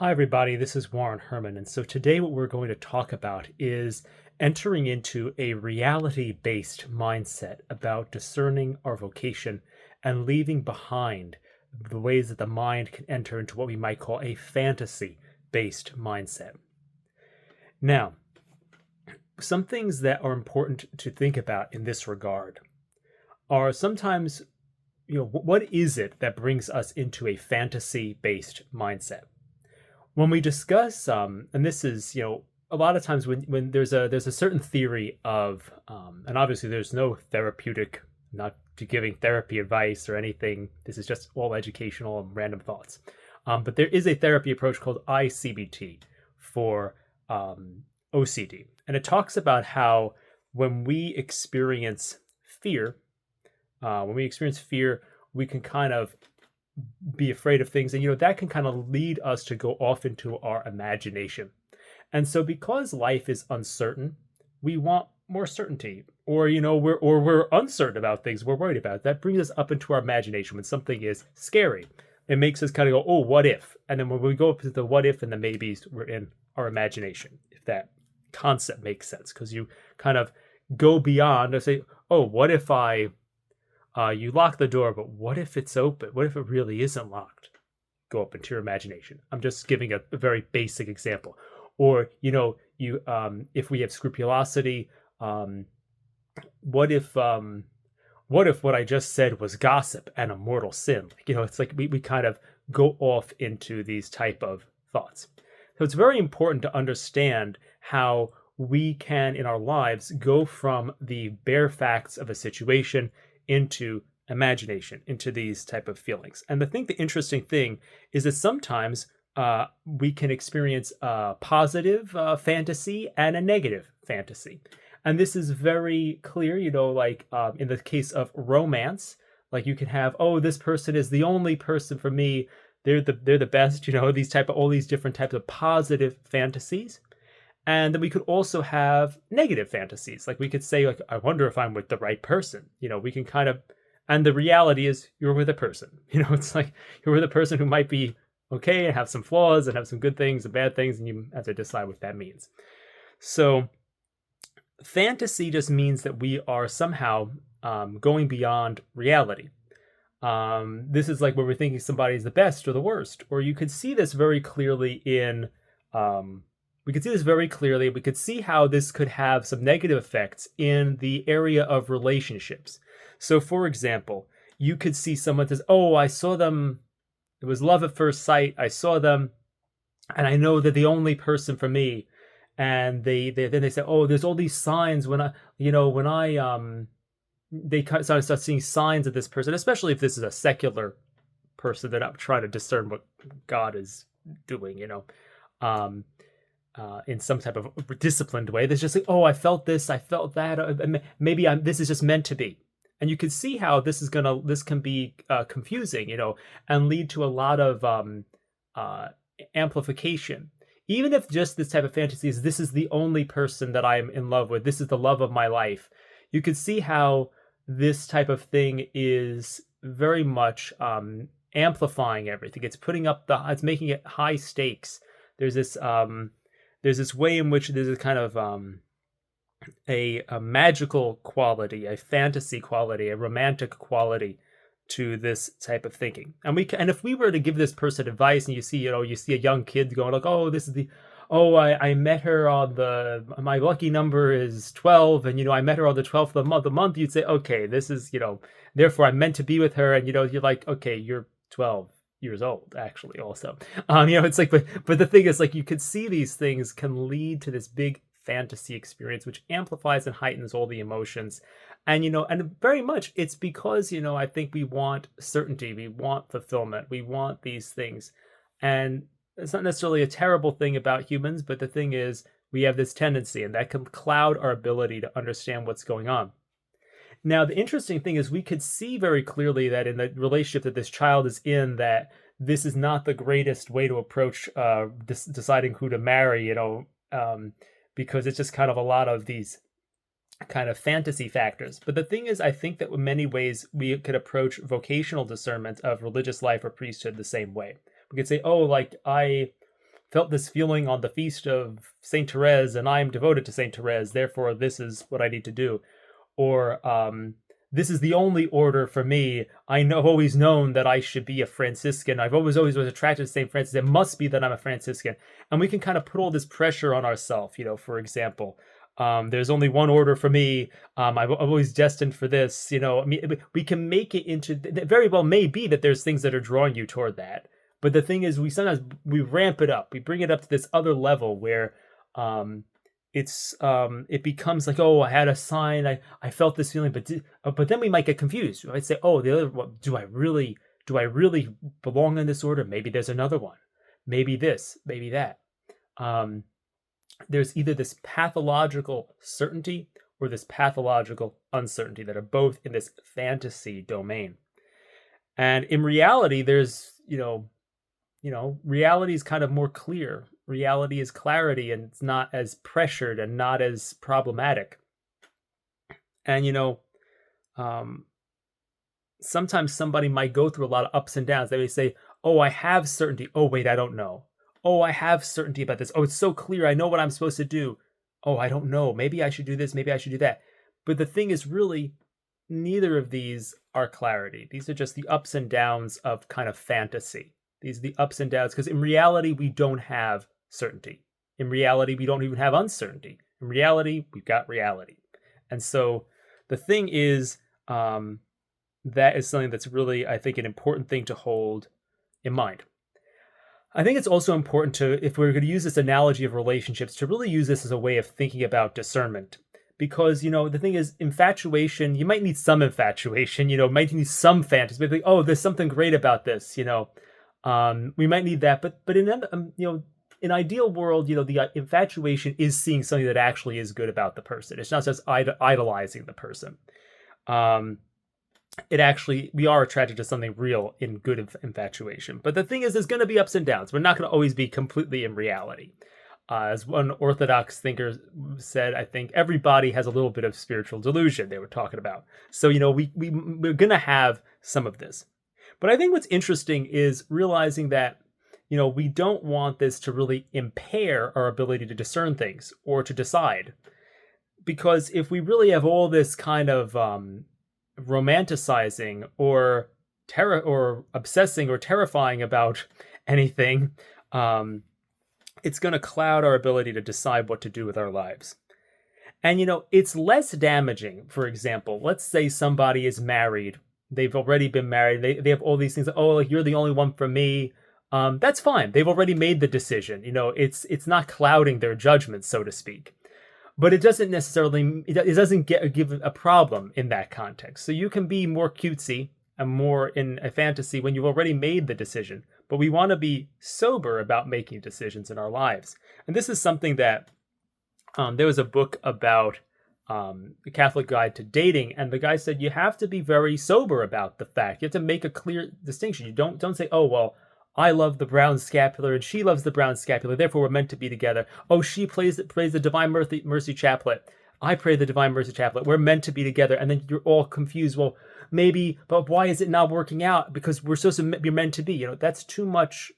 Hi, everybody. This is Warren Herman. And so today, what we're going to talk about is entering into a reality based mindset about discerning our vocation and leaving behind the ways that the mind can enter into what we might call a fantasy based mindset. Now, some things that are important to think about in this regard are sometimes, what is it that brings us into a fantasy based mindset? When we discuss and this is a lot of times when there's a certain theory of and obviously there's no therapeutic, not to giving therapy advice or anything, this is just all educational and random thoughts, but there is a therapy approach called ICBT for OCD, and it talks about how when we experience fear when we experience fear, we can kind of be afraid of things, and that can kind of lead us to go off into our imagination. And so because life is uncertain, we want more certainty, or we're uncertain about things we're worried about. That brings us up into our imagination. When something is scary, it makes us kind of go, oh, what if? And then when we go up to the what if and the maybes, we're in our imagination, if that concept makes sense, because you kind of go beyond and say, oh, what if you lock the door, but what if it's open? What if it really isn't locked? Go up into your imagination. I'm just giving a very basic example. Or, if we have scrupulosity, what if what I just said was gossip and a mortal sin? It's like we kind of go off into these type of thoughts. So it's very important to understand how we can, in our lives, go from the bare facts of a situation into imagination, into these type of feelings. And the interesting thing is that sometimes we can experience a positive fantasy and a negative fantasy. And this is very clear, like in the case of romance, like you can have, oh, this person is the only person for me. They're the best, these type of all these different types of positive fantasies. And then we could also have negative fantasies. Like we could say, like, I wonder if I'm with the right person. We can kind of, and the reality is you're with a person. It's like you're with a person who might be okay and have some flaws and have some good things and bad things, and you have to decide what that means. So fantasy just means that we are somehow going beyond reality. This is like when we're thinking somebody is the best or the worst, or you could see this very clearly in we could see this very clearly. We could see how this could have some negative effects in the area of relationships. So, for example, you could see someone says, oh, I saw them. It was love at first sight. I saw them, and I know they're the only person for me. And then they say, oh, there's all these signs when they start seeing signs of this person, especially if this is a secular person. They're not trying to discern what God is doing, Um, in some type of disciplined way. There's just like, oh, I felt this, I felt that. Maybe this is just meant to be. And you can see how this can be confusing, and lead to a lot of amplification. Even if just this type of fantasy is, this is the only person that I'm in love with, this is the love of my life, you could see how this type of thing is very much amplifying everything. It's making it high stakes. There's this way in which there's a kind of a magical quality, a fantasy quality, a romantic quality to this type of thinking. And if we were to give this person advice, and you see a young kid going like, oh, I met her on my lucky number is 12, and I met her on the 12th of the month, you'd say, okay, this is, therefore I'm meant to be with her. And you're like, okay, you're 12 years old, actually, also. It's like, but the thing is, like, you could see these things can lead to this big fantasy experience, which amplifies and heightens all the emotions. And very much it's because, I think we want certainty, we want fulfillment, we want these things. And it's not necessarily a terrible thing about humans, but the thing is, we have this tendency, and that can cloud our ability to understand what's going on. Now, the interesting thing is we could see very clearly that in the relationship that this child is in, that this is not the greatest way to approach deciding who to marry, because it's just kind of a lot of these kind of fantasy factors. But the thing is, I think that in many ways we could approach vocational discernment of religious life or priesthood the same way. We could say, oh, like felt this feeling on the feast of Saint Therese, and I am devoted to Saint Therese. Therefore, this is what I need to do. Or this is the only order for me. I know, I've always known that I should be a Franciscan. I've always was attracted to Saint Francis. It must be that I'm a Franciscan, and we can kind of put all this pressure on ourselves. For example, there's only one order for me. I'm always destined for this. I mean, we can make it into very well may be that there's things that are drawing you toward that. But the thing is, we sometimes we ramp it up. We bring it up to this other level where it becomes like, oh, I had a sign, I felt this feeling, but then we might get confused. We might say, oh, the other one, do I really belong in this order? Maybe there's another one. Maybe this, maybe that. There's either this pathological certainty or this pathological uncertainty that are both in this fantasy domain. And in reality, there's, reality is kind of more clear. Reality is clarity, and it's not as pressured and not as problematic. And, sometimes somebody might go through a lot of ups and downs. They may say, oh, I have certainty. Oh, wait, I don't know. Oh, I have certainty about this. Oh, it's so clear. I know what I'm supposed to do. Oh, I don't know. Maybe I should do this. Maybe I should do that. But the thing is, really, neither of these are clarity. These are just the ups and downs of kind of fantasy. These are the ups and downs, because in reality, we don't have certainty. In reality, we don't even have uncertainty. In reality, we've got reality. And so the thing is, that is something that's really, I think, an important thing to hold in mind. I think it's also important to, if we're going to use this analogy of relationships, to really use this as a way of thinking about discernment. Because, the thing is, infatuation, you might need some infatuation, might need some fantasy. Maybe, oh, there's something great about this, we might need that. But in ideal world, the infatuation is seeing something that actually is good about the person. It's not just idolizing the person. We are attracted to something real in good infatuation. But the thing is, there's going to be ups and downs. We're not going to always be completely in reality. As one Orthodox thinker said, I think everybody has a little bit of spiritual delusion they were talking about. So, we're going to have some of this. But I think what's interesting is realizing that, we don't want this to really impair our ability to discern things or to decide. Because if we really have all this kind of romanticizing or obsessing or terrifying about anything, it's going to cloud our ability to decide what to do with our lives. And, it's less damaging. For example, let's say somebody is married. They've already been married. They have all these things. Oh, like, you're the only one for me. That's fine. They've already made the decision. It's not clouding their judgment, so to speak. But it doesn't necessarily, it doesn't give a problem in that context. So you can be more cutesy and more in a fantasy when you've already made the decision. But we want to be sober about making decisions in our lives. And this is something that there was a book about the Catholic Guide to Dating, and the guy said you have to be very sober about the fact. You have to make a clear distinction. You don't say, oh, well, I love the brown scapular and she loves the brown scapular, therefore we're meant to be together. Oh, she prays the Divine Mercy Chaplet. I pray the Divine Mercy Chaplet. We're meant to be together. And then you're all confused. Well, maybe, but why is it not working out? Because we're supposed to be meant to be. That's too much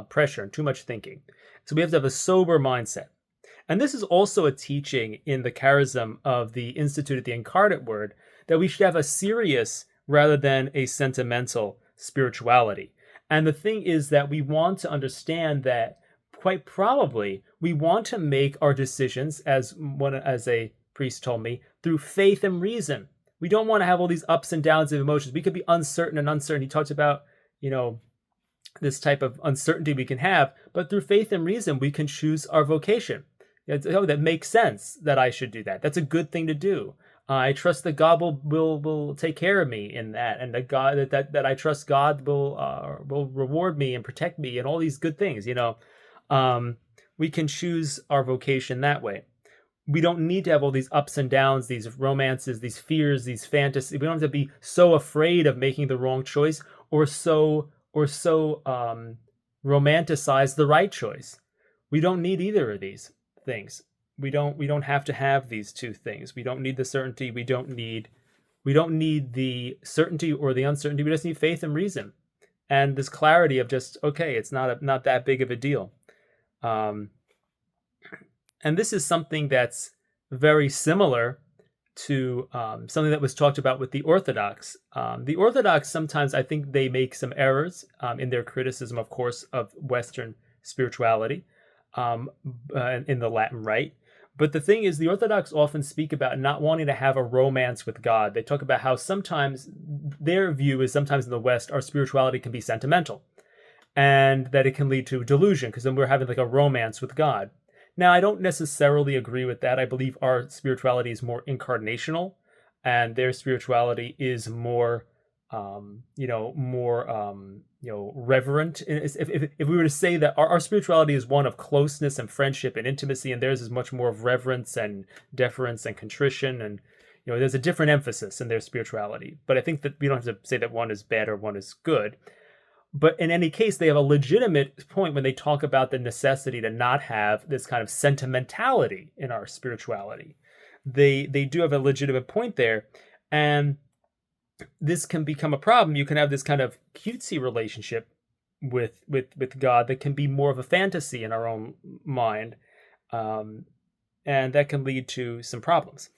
pressure and too much thinking. So we have to have a sober mindset. And this is also a teaching in the charism of the Institute of the Incarnate Word, that we should have a serious rather than a sentimental spirituality. And the thing is that we want to understand that quite probably we want to make our decisions, as a priest told me, through faith and reason. We don't want to have all these ups and downs of emotions. We could be uncertain and uncertain. He talks about, this type of uncertainty we can have, but through faith and reason, we can choose our vocation. That makes sense that I should do that. That's a good thing to do. I trust that God will take care of me in that, and that God that I trust God will reward me and protect me and all these good things. We can choose our vocation that way. We don't need to have all these ups and downs, these romances, these fears, these fantasies. We don't have to be so afraid of making the wrong choice or so romanticize the right choice. We don't need either of these things. We don't have to have these two things. We don't need the certainty. We don't need the certainty or the uncertainty. We just need faith and reason, and this clarity of just, okay, it's not that big of a deal. Um, and this is something that's very similar to something that was talked about with the Orthodox. The Orthodox sometimes, I think, they make some errors in their criticism, of course, of Western spirituality um, in the Latin Rite. But the thing is, the Orthodox often speak about not wanting to have a romance with God. They talk about how sometimes their view is sometimes in the West, our spirituality can be sentimental and that it can lead to delusion because then we're having like a romance with God. Now, I don't necessarily agree with that. I believe our spirituality is more incarnational, and their spirituality is more, reverent. If we were to say that our spirituality is one of closeness and friendship and intimacy, and theirs is much more of reverence and deference and contrition, and there's a different emphasis in their spirituality. But I think that we don't have to say that one is bad or one is good. But in any case, they have a legitimate point when they talk about the necessity to not have this kind of sentimentality in our spirituality. They do have a legitimate point there, and this can become a problem. You can have this kind of cutesy relationship with God that can be more of a fantasy in our own mind, and that can lead to some problems.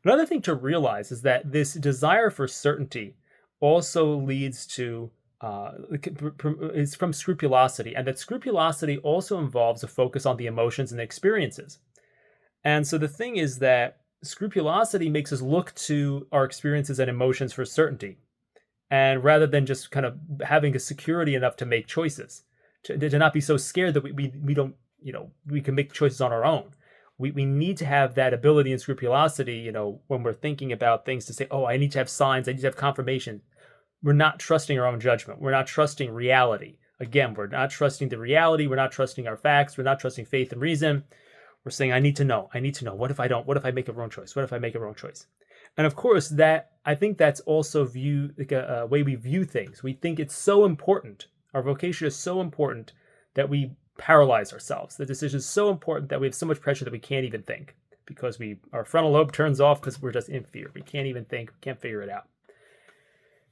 Another thing to realize is that this desire for certainty also leads to is from scrupulosity, and that scrupulosity also involves a focus on the emotions and the experiences. And so the thing is that scrupulosity makes us look to our experiences and emotions for certainty, and rather than just kind of having a security enough to make choices, to not be so scared that we don't, we can make choices on our own. We need to have that ability and scrupulosity, when we're thinking about things, to say, oh, I need to have signs, I need to have confirmation. We're not trusting our own judgment. We're not trusting reality. Again, we're not trusting the reality. We're not trusting our facts. We're not trusting faith and reason. We're saying, I need to know. I need to know. What if I don't? What if I make a wrong choice? What if I make a wrong choice? And of course, I think that's also like a way we view things. We think it's so important. Our vocation is so important that we paralyze ourselves. The decision is so important that we have so much pressure that we can't even think, because our frontal lobe turns off because we're just in fear. We can't even think. We can't figure it out.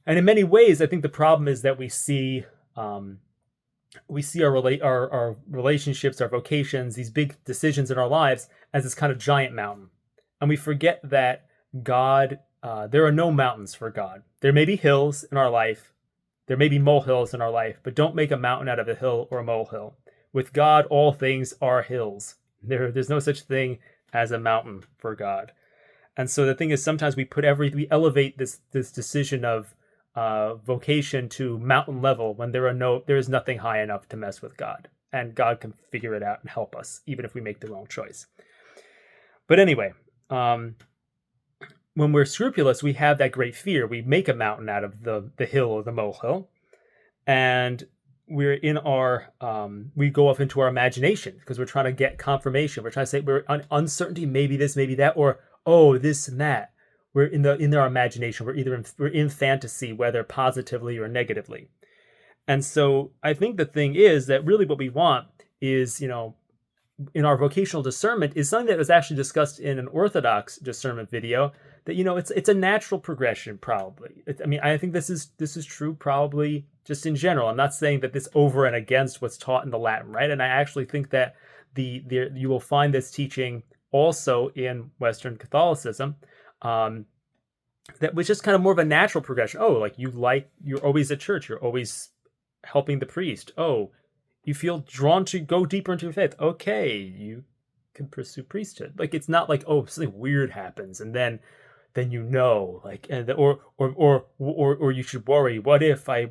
And in many ways, I think the problem is that we see our relationships, our vocations, these big decisions in our lives as this kind of giant mountain, and we forget that God. There are no mountains for God. There may be hills in our life, there may be molehills in our life, but don't make a mountain out of a hill or a molehill. With God, all things are hills. There's no such thing as a mountain for God. And so the thing is, sometimes we elevate this decision of vocation to mountain level when there is nothing high enough to mess with God, and God can figure it out and help us even if we make the wrong choice. But anyway, when we're scrupulous, we have that great fear. We make a mountain out of the hill or the molehill, and we're in we go off into our imagination because we're trying to get confirmation. We're trying to say we're uncertainty, maybe this, maybe that, or oh, this and that. We're in our imagination. We're in fantasy, whether positively or negatively. And so I think the thing is that really what we want is, in our vocational discernment, is something that was actually discussed in an Orthodox discernment video. That it's a natural progression, probably. I think this is true, probably just in general. I'm not saying that this over and against what's taught in the Latin, right? And I actually think that you will find this teaching also in Western Catholicism. That was just kind of more of a natural progression. Oh, you're always at church. You're always helping the priest. Oh, you feel drawn to go deeper into your faith. Okay, you can pursue priesthood. Like, it's not like, oh, something weird happens and then or you should worry. What if I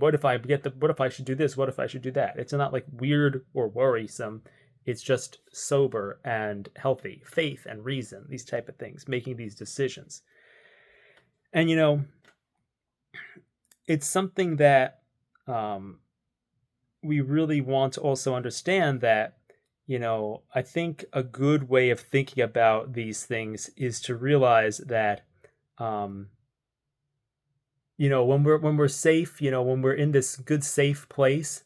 should do this? What if I should do that? It's not like weird or worrisome. It's just sober and healthy faith and reason, these type of things, making these decisions. And, it's something that we really want to also understand that, I think a good way of thinking about these things is to realize that, when we're safe, when we're in this good, safe place,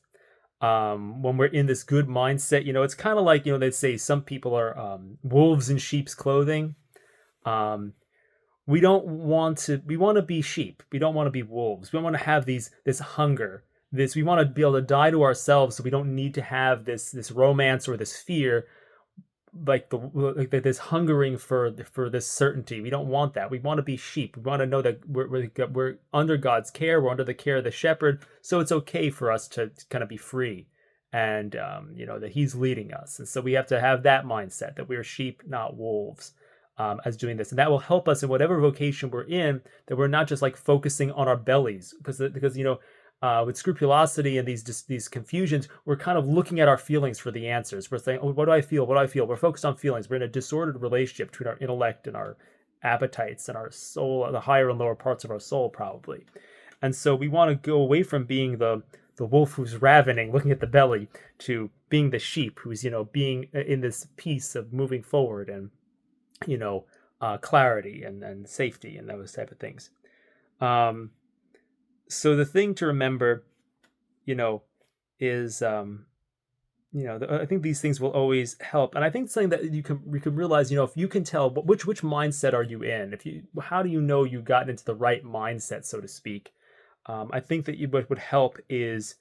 when we're in this good mindset, it's kind of like, they'd say some people are wolves in sheep's clothing. We want to be sheep. We don't want to be wolves. We want to have this hunger this, we want to be able to die to ourselves so we don't need to have this romance or this fear, this hungering for this certainty. We don't want that. We want to be sheep. We want to know that we're under God's care. We're under the care of the shepherd. So it's okay for us to kind of be free, and that He's leading us. And so we have to have that mindset that we're sheep, not wolves, as doing this, and that will help us in whatever vocation we're in. That we're not just like focusing on our bellies, because with scrupulosity and these confusions, we're kind of looking at our feelings for the answers. We're saying, "Oh, what do I feel? What do I feel?" We're focused on feelings. We're in a disordered relationship between our intellect and our appetites and our soul, the higher and lower parts of our soul, probably. And so we want to go away from being the wolf who's ravening, looking at the belly, to being the sheep who's being in this peace of moving forward and clarity and safety and those type of things. So the thing to remember, is, I think these things will always help. And I think something that we can realize, if you can tell which mindset are you in, how do you know you got into the right mindset, so to speak? I think that what would help is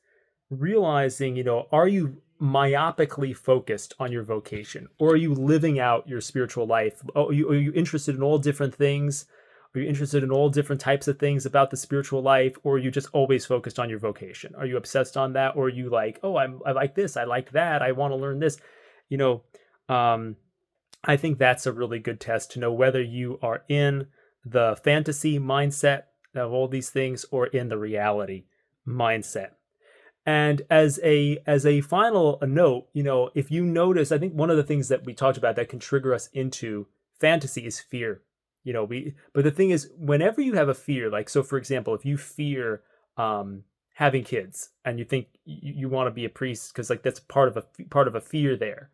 realizing, are you myopically focused on your vocation, or are you living out your spiritual life? Are you interested in all different things? Are you interested in all different types of things about the spiritual life, or are you just always focused on your vocation? Are you obsessed on that, or are you like, oh, I like this, I like that, I want to learn this? I think that's a really good test to know whether you are in the fantasy mindset of all these things or in the reality mindset. And as a final note, if you notice, I think one of the things that we talked about that can trigger us into fantasy is fear. But the thing is, whenever you have a fear, like, so for example, if you fear having kids and you think you want to be a priest because like that's part of a fear there,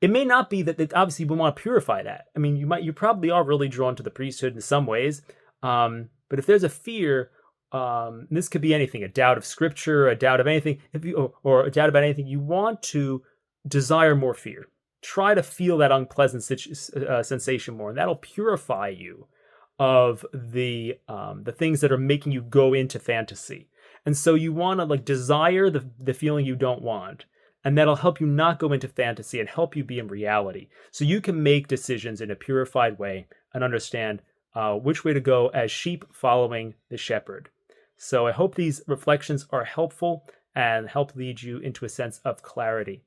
it may not be that obviously we want to purify that. I mean, you probably are really drawn to the priesthood in some ways, but if there's a fear, this could be anything, a doubt of scripture, a doubt of anything, or a doubt about anything, you want to desire more fear. Try to feel that unpleasant sensation more, and that'll purify you of the things that are making you go into fantasy. And so you want to like desire the feeling you don't want, and that'll help you not go into fantasy and help you be in reality. So you can make decisions in a purified way and understand which way to go as sheep following the shepherd. So I hope these reflections are helpful and help lead you into a sense of clarity.